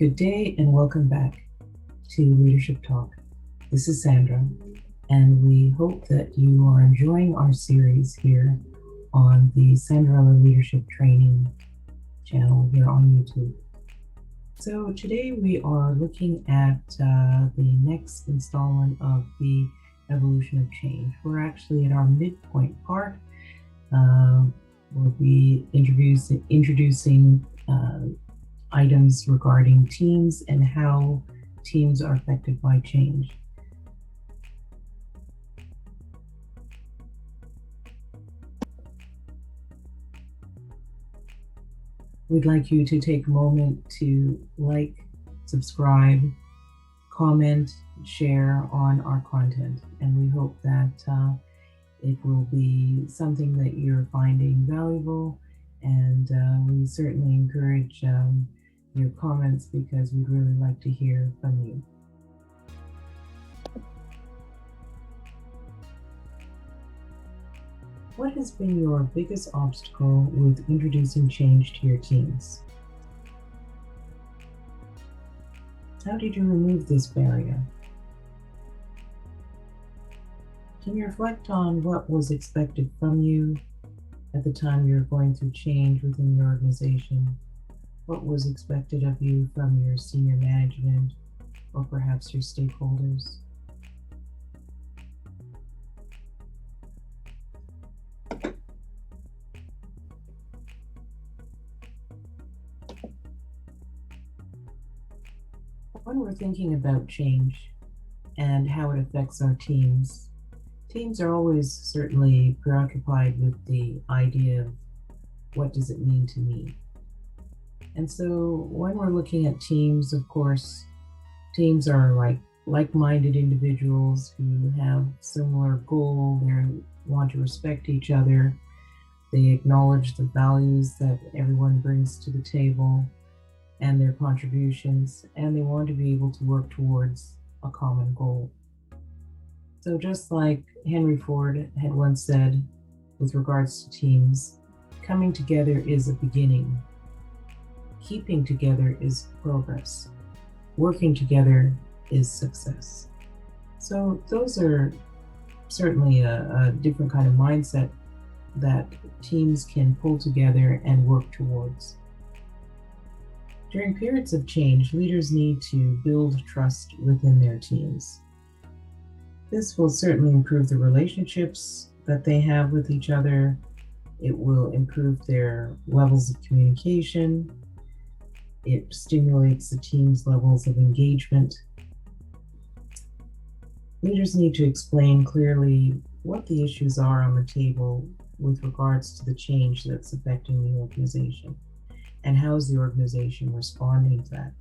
Good day and welcome back to Leadership Talk. This is Sandra, and we hope that you are enjoying our series here on the Sandaraella Leadership Training channel here on YouTube. So today we are looking at the next installment of the evolution of change. We're actually at our midpoint part. We'll be introducing items regarding teams and how teams are affected by change. We'd like you to take a moment to like, subscribe, comment, share on our content, and we hope that it will be something that you're finding valuable, and we certainly encourage your comments because we'd really like to hear from you. What has been your biggest obstacle with introducing change to your teams? How did you remove this barrier? Can you reflect on what was expected from you at the time you were going through change within your organization? What was expected of you from your senior management or perhaps your stakeholders? When we're thinking about change and how it affects our teams, teams are always certainly preoccupied with the idea of what does it mean to me? And so when we're looking at teams, of course, teams are like-minded individuals who have similar goal. They want to respect each other. They acknowledge the values that everyone brings to the table and their contributions, and they want to be able to work towards a common goal. So just like Henry Ford had once said with regards to teams, coming together is a beginning. Keeping together is progress. Working together is success. So those are certainly a different kind of mindset that teams can pull together and work towards. During periods of change, leaders need to build trust within their teams. This will certainly improve the relationships that they have with each other. It will improve their levels of communication. It stimulates the team's levels of engagement. Leaders need to explain clearly what the issues are on the table with regards to the change that's affecting the organization, and how is the organization responding to that.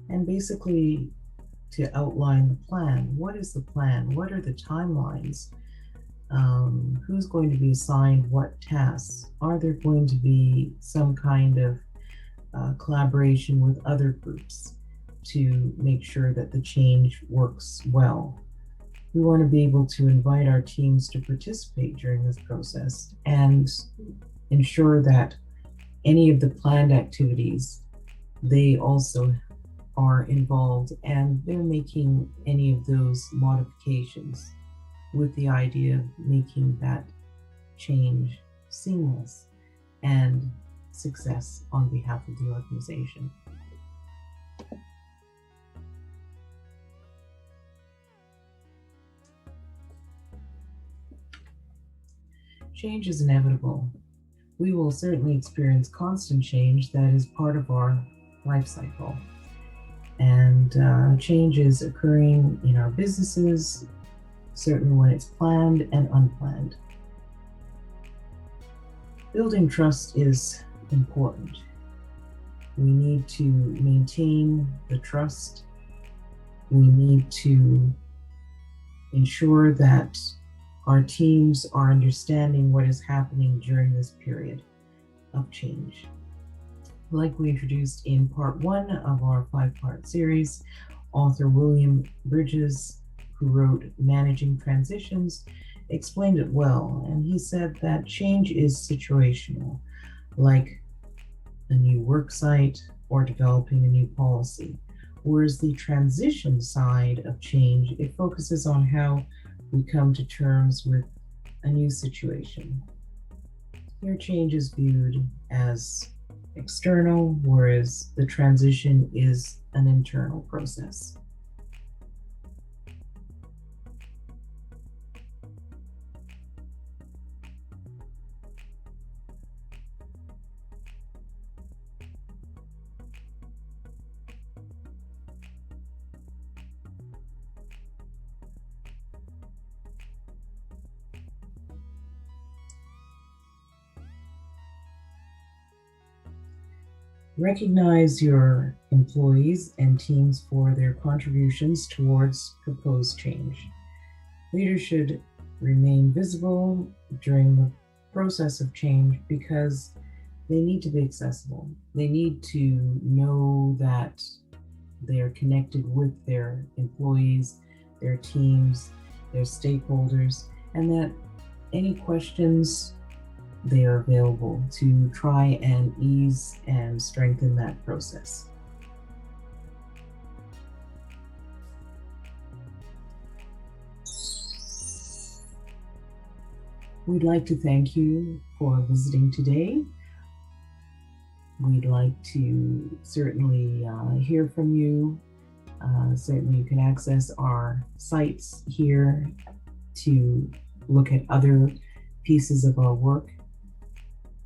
And basically to outline the plan. What is the plan? What are the timelines? Who's going to be assigned what tasks? Are there going to be some kind of collaboration with other groups to make sure that the change works well? We want to be able to invite our teams to participate during this process and ensure that any of the planned activities, they also are involved and they're making any of those modifications with the idea of making that change seamless and success on behalf of the organization. Change is inevitable. We will certainly experience constant change that is part of our life cycle. And change is occurring in our businesses, certainly when it's planned and unplanned. Building trust is important. We need to maintain the trust. We need to ensure that our teams are understanding what is happening during this period of change. Like we introduced in part 1 of our 5-part series, author William Bridges, who wrote Managing Transitions, explained it well. And he said that change is situational, like a new work site, or developing a new policy. Whereas the transition side of change, it focuses on how we come to terms with a new situation. Here, change is viewed as external, whereas the transition is an internal process. Recognize your employees and teams for their contributions towards proposed change. Leaders should remain visible during the process of change because they need to be accessible. They need to know that they are connected with their employees, their teams, their stakeholders, and that any questions, they are available to try and ease and strengthen that process. We'd like to thank you for visiting today. We'd like to certainly hear from you. Certainly, you can access our sites here to look at other pieces of our work.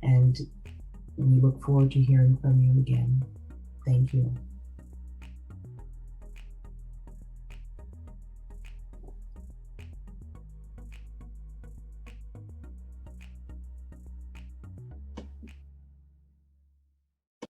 And we look forward to hearing from you again. Thank you.